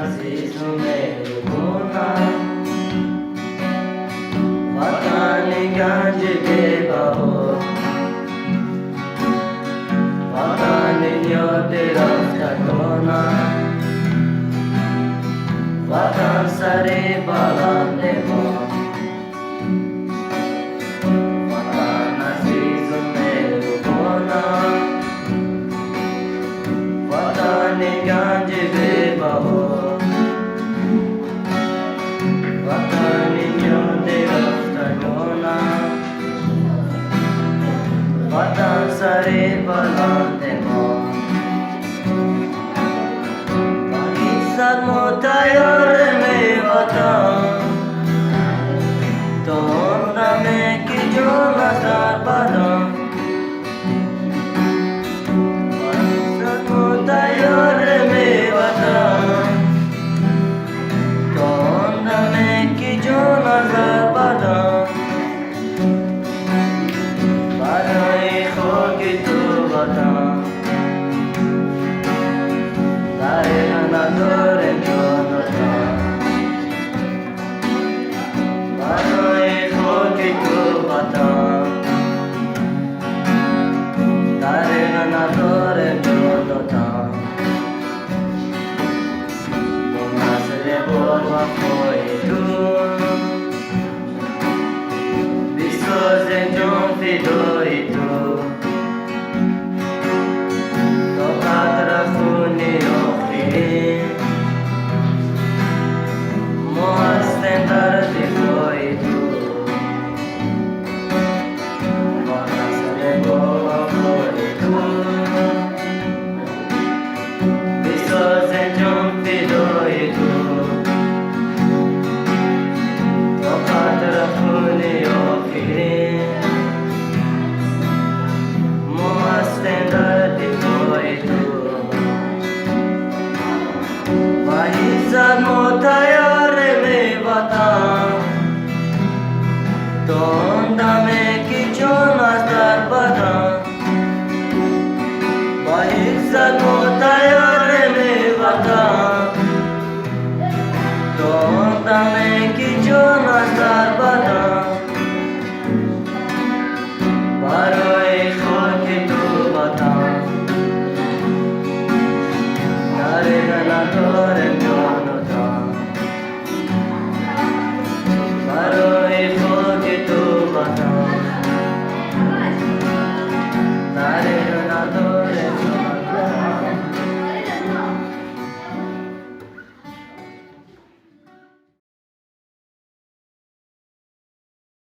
aziz मेहरबाना वतन गंज बेबहो वतन याद रफ्ताना वतन सरे बालांदे मो वतन अजीज मेहरबाना वतन गंज बेबहो वतन याद रफ्ताना वतन सरे बालांदे मो Motayor me vatan Tonda me ki jo nazar badam Motayor me vatan Tonda me ki jo nazar badam Badai kho ki tu vatan Dare na dore Motayor me vatan Tonda me ki jo nazar badam Bahizat